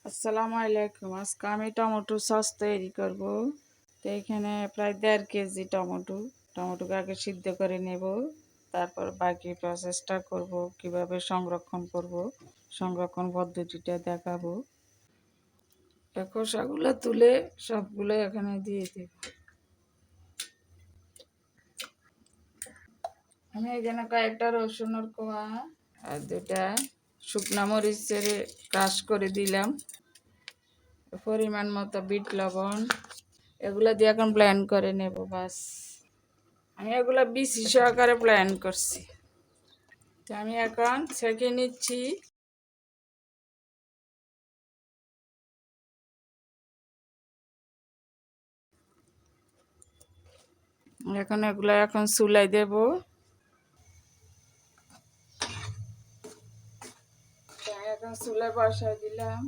আসসালামু আলাইকুম। আজকে আমি টমেটো সস তৈরি করব। তো এখানে প্রায় 1.5 কেজি টমেটোকে আগে সিদ্ধ করে নেব। তারপর বাকি প্রসেসটা করব, কিভাবে সংরক্ষণ করব, সংরক্ষণ পদ্ধতিটা দেখাবো। খোসাগুলো তুলে সবগুলো এখানে দিয়ে দেব। আমি এখানে কয়েকটা রসুনের কোয়া আর 2টা শুকনা মরিচের ক্রাশ করে দিলাম, পরিমাণ মতো বিট লবণ, এগুলো দিয়ে এখন ব্লেন্ড করে নেব। বাস, আমি এগুলো বিসি সহকারে ব্লেন্ড করছি। তো আমি এখন ছেঁকে নিচ্ছি। এখন চুলাই দেব। এখন চুলাই বসাই দিলাম।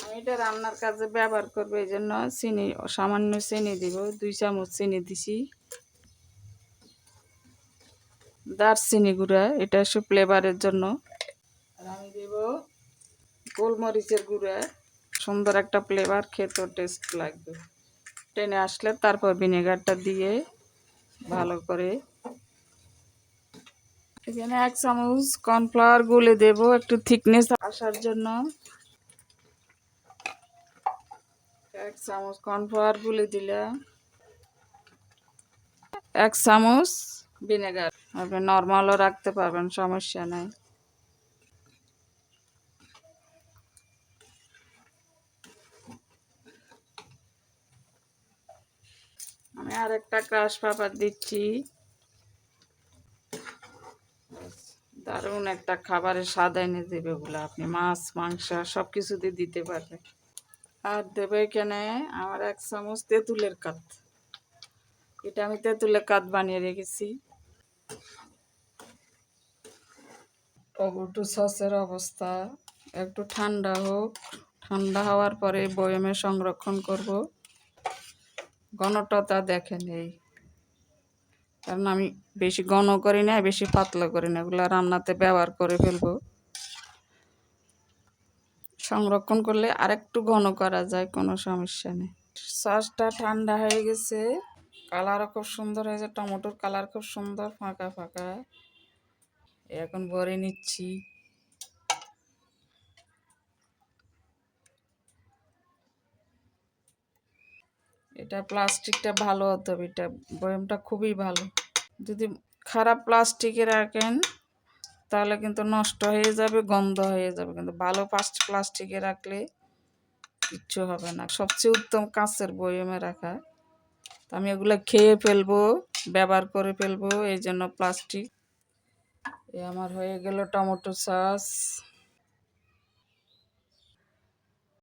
আমি এটা রান্নার কাজে ব্যবহার করবো, এই জন্য চিনি, সামান্য চিনি দিব। 2 চামচ চিনি দিছি। দারচিনি গুঁড়া, এটা সব ফ্লেভারের জন্য। আর আমি দেব গোলমরিচের গুঁড়া, সুন্দর একটা ফ্লেভার, খেতেও টেস্ট লাগবে। টেনে আসলে তারপর ভিনেগারটা দিয়ে ভালো করে। এখানে 1 চামচ কর্নফ্লাওয়ার গুলে দেব একটু থিকনেস আসার জন্য। 1 চামচ কর্নফ্লাওয়ার গুলে দিলাম। 1 চামচ ভিনেগার, আপনি নর্মালও রাখতে পারবেন, সমস্যা নাই। আমি আরেকটা ক্রাশ পেপার দিচ্ছি। দারুণ একটা খাবারের স্বাদ এনে দেবে ওগুলো, আপনি মাছ মাংস সব কিছুতে দিতে পারবেন। আর দেবে এখানে আমার 1 চামচ তেঁতুলের কাত, এটা আমি তেঁতুলের কাত বানিয়ে রেখেছি। টমেটো সসের অবস্থা একটু ঠান্ডা হোক, ঠান্ডা হওয়ার পরে বয়মে সংরক্ষণ করব। ঘনটা দেখেন, এই কারণ আমি বেশি ঘন করি না, বেশি পাতলা করি না, এগুলো রান্নাতে ব্যবহার করে ফেলবো। সংরক্ষণ করলে আরেকটু ঘন করা যায়, কোনো সমস্যা নেই। সসটা ঠান্ডা হয়ে গেছে, কালারও খুব সুন্দর হয়েছে, টমেটোর কালার খুব সুন্দর, ফাঁকা ফাঁকা। এখন ভরে নিচ্ছি। এটা প্লাস্টিকটা ভালো হতে হবে, এটা বয়মটা খুবই ভালো। যদি খারাপ প্লাস্টিকে রাখেন তাহলে কিন্তু নষ্ট হয়ে যাবে, গন্ধ হয়ে যাবে। কিন্তু ভালো প্লাস্টিকে রাখলে কিচ্ছু হবে না। সবচেয়ে উত্তম কাঁচের বয়মে রাখা। তো আমি এগুলো খেয়ে ফেলবো, ব্যবহার করে ফেলবো, এই জন্য প্লাস্টিক। আমার হয়ে গেল টমেটো সস।